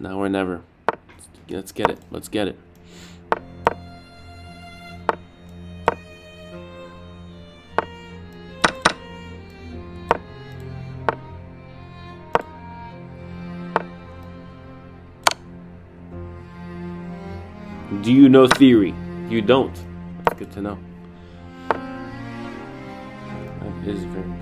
Now or never. Let's get it. Let's get it. Do you know theory? You don't. That's good to know. That is very good.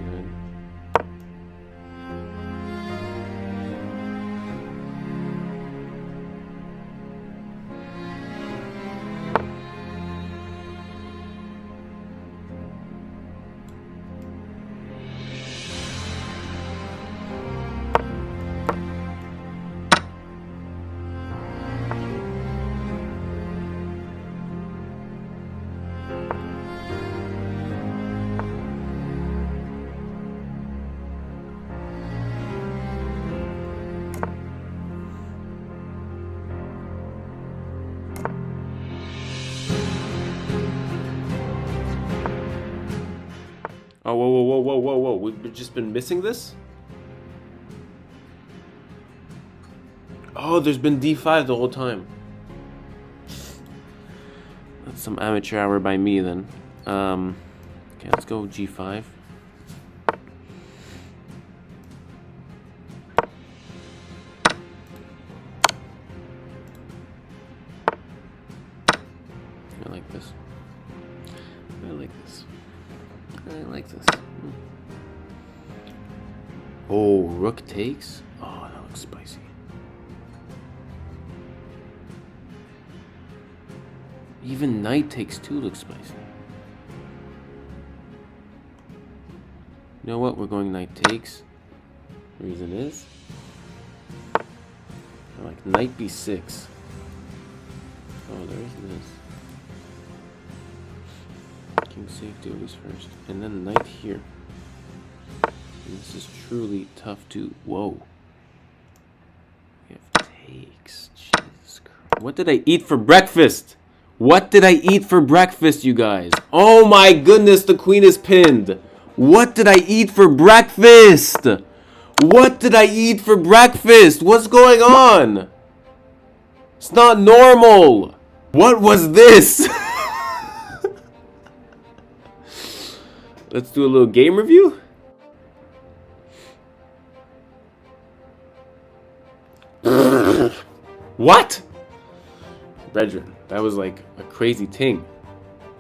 Oh, whoa. We've just been missing this? Oh, there's been d5 the whole time. That's some amateur hour by me then. Okay, let's go g5. I like this. I like this. I like this. Oh, rook takes? Oh, that looks spicy. Even knight takes too looks spicy. You know what? We're going knight takes. Reason is, I like knight b6. Oh, there is this. King safety always first, and then knight here. And this is truly tough to. Whoa. We have takes. Jesus Christ. What did I eat for breakfast? What did I eat for breakfast, you guys? Oh my goodness, the queen is pinned. What did I eat for breakfast? What did I eat for breakfast? What's going on? It's not normal. What was this? Let's do a little game review. What? Brethren, that was like a crazy thing.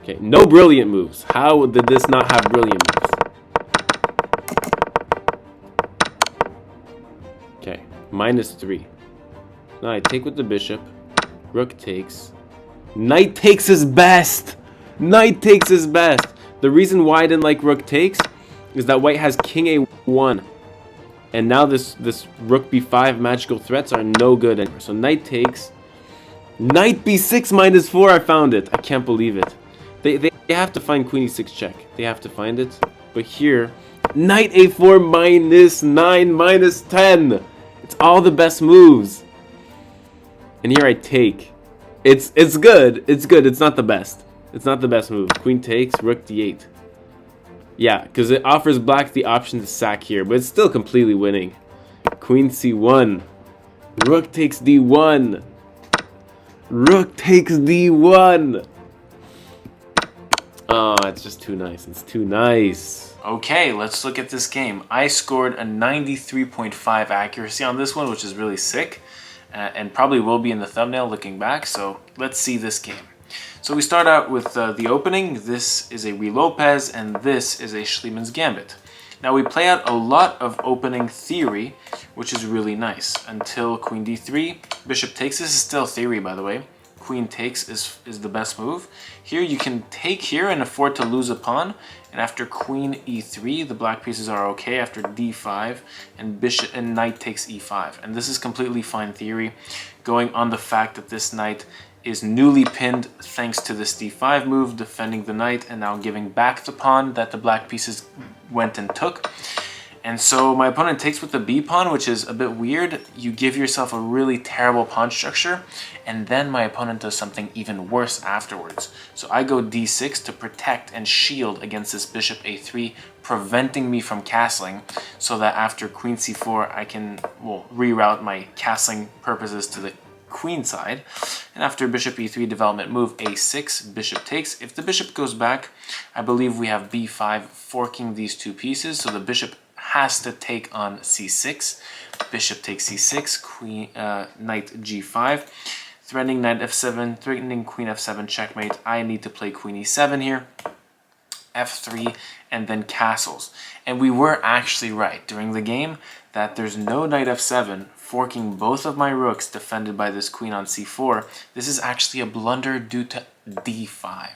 Okay, no brilliant moves. How did this not have brilliant moves? Okay, -3. Now I take with the bishop. Rook takes. Knight takes is best. Knight takes is best. The reason why I didn't like rook takes is that white has king a1. And now this rook b5 magical threats are no good anymore. So knight takes. Knight b6 -4, I found it. I can't believe it. They have to find queen e6 check. They have to find it. But here, knight a4 -9, -10. It's all the best moves. And here I take. It's good. It's good. It's not the best. It's not the best move. Queen takes, rook d8. Yeah, because it offers black the option to sack here, but it's still completely winning. Queen c1. Rook takes d1. Rook takes d1. Oh, it's just too nice. It's too nice. Okay, let's look at this game. I scored a 93.5 accuracy on this one, which is really sick. And probably will be in the thumbnail looking back. So let's see this game. So we start out with the opening. This is a re-Lopez, and this is a Schliemann's Gambit. Now we play out a lot of opening theory, which is really nice, until queen d3, bishop takes. This is still theory, by the way. Queen takes is the best move. Here you can take here and afford to lose a pawn, and after queen e3, the black pieces are okay after d5, and bishop and knight takes e5. And this is completely fine theory, going on the fact that this knight is newly pinned thanks to this d5 move, defending the knight and now giving back the pawn that the black pieces went and took. And so my opponent takes with the B pawn, which is a bit weird. You give yourself a really terrible pawn structure, and then my opponent does something even worse afterwards. So I go D6 to protect and shield against this bishop A3, preventing me from castling, so that after queen C4 I can, well, reroute my castling purposes to the queen side. And after bishop E3 development move A6, bishop takes. If the bishop goes back, I believe we have B5 forking these two pieces, so the bishop has to take on C6. Bishop takes C6, queen, knight G5, threatening knight F7, threatening queen F7 checkmate. I need to play queen E7 here, F3, and then castles. And we were actually right during the game that there's no knight F7 forking both of my rooks defended by this queen on C4. This is actually a blunder due to D5.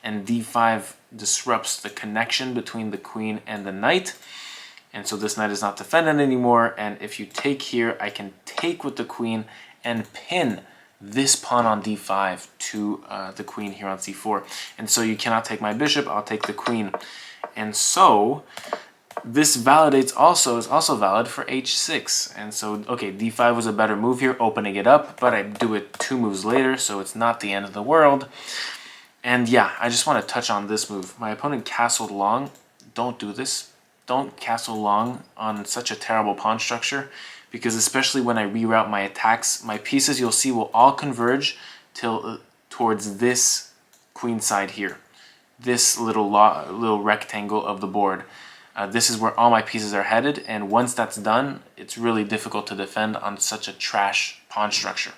And D5 disrupts the connection between the queen and the knight. And so this knight is not defended anymore, and if you take here, I can take with the queen and pin this pawn on d5 to the queen here on c4. And so you cannot take my bishop, I'll take the queen. And so this validates also, is also valid for h6. And so, okay, d5 was a better move here, opening it up, but I do it 2 moves later, so it's not the end of the world. And yeah, I just want to touch on this move. My opponent castled long. Don't do this. Don't castle long on such a terrible pawn structure, because especially when I reroute my attacks, my pieces, you'll see, will all converge towards this queen side here, this little rectangle of the board. This is where all my pieces are headed, and once that's done, it's really difficult to defend on such a trash pawn structure.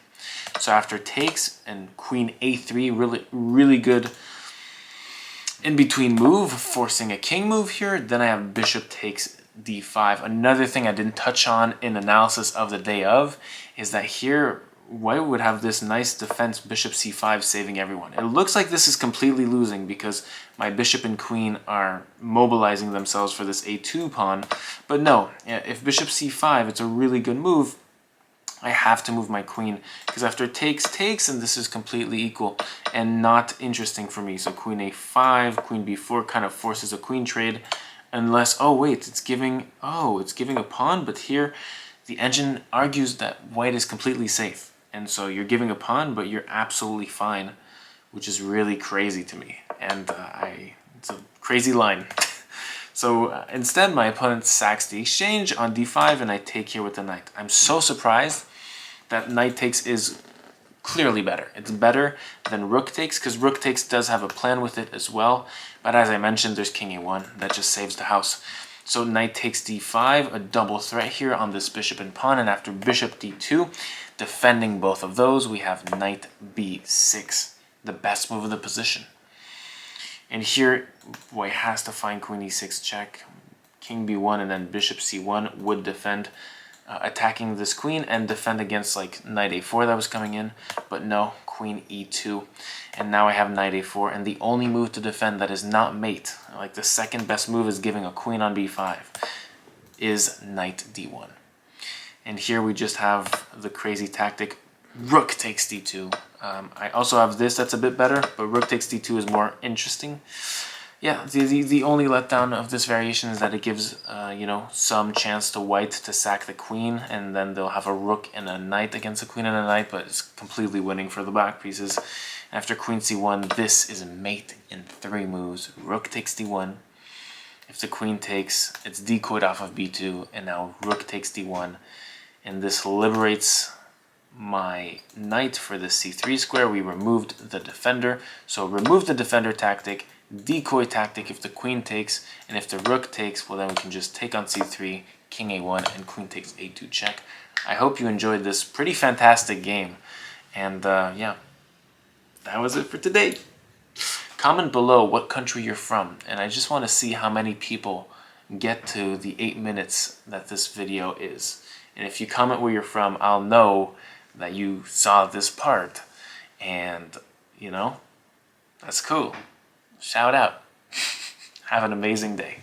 So after takes and queen a3, really good in between move, forcing a king move here. Then I have bishop takes d5. Another thing I didn't touch on in analysis of the day of is that here white would have this nice defense, bishop c5, saving everyone. It looks like this is completely losing because my bishop and queen are mobilizing themselves for this a2 pawn. But no, if bishop c5, it's a really good move. I have to move my queen, because after takes, and this is completely equal and not interesting for me. So queen a5, queen b4 kind of forces a queen trade, unless, oh wait, it's giving a pawn, but here the engine argues that white is completely safe. And so you're giving a pawn, but you're absolutely fine, which is really crazy to me. And it's a crazy line. So instead, my opponent sacks the exchange on d5, and I take here with the knight. I'm so surprised that knight takes is clearly better. It's better than rook takes, because rook takes does have a plan with it as well. But as I mentioned, there's king a1. That just saves the house. So knight takes d5, a double threat here on this bishop and pawn. And after bishop d2, defending both of those, we have knight b6, the best move of the position. And here, white has to find queen e6 check, king b1, and then bishop c1 would defend, attacking this queen and defend against like knight a4 that was coming in. But no, queen e2. And now I have knight a4, and the only move to defend that is not mate, like the second best move is giving a queen on b5, is knight d1. And here we just have the crazy tactic, rook takes d2. I also have this that's a bit better, but rook takes d2 is more interesting. Yeah, the only letdown of this variation is that it gives you know, some chance to white to sack the queen, and then they'll have a rook and a knight against a queen and a knight, but it's completely winning for the black pieces. After queen c1, this is mate in 3 moves. Rook takes d1. If the queen takes, it's decoyed off of b2, and now rook takes d1, and this liberates my knight for the c3 square. We removed the defender, so remove the defender tactic, decoy tactic if the queen takes, and if the rook takes, well then we can just take on c3, king a1, and queen takes a2 check. I hope you enjoyed this pretty fantastic game, and yeah, that was it for today. Comment below what country you're from, and I just want to see how many people get to the 8 minutes that this video is. And if you comment where you're from, I'll know that you saw this part, and you know, that's cool. Shout out. Have an amazing day.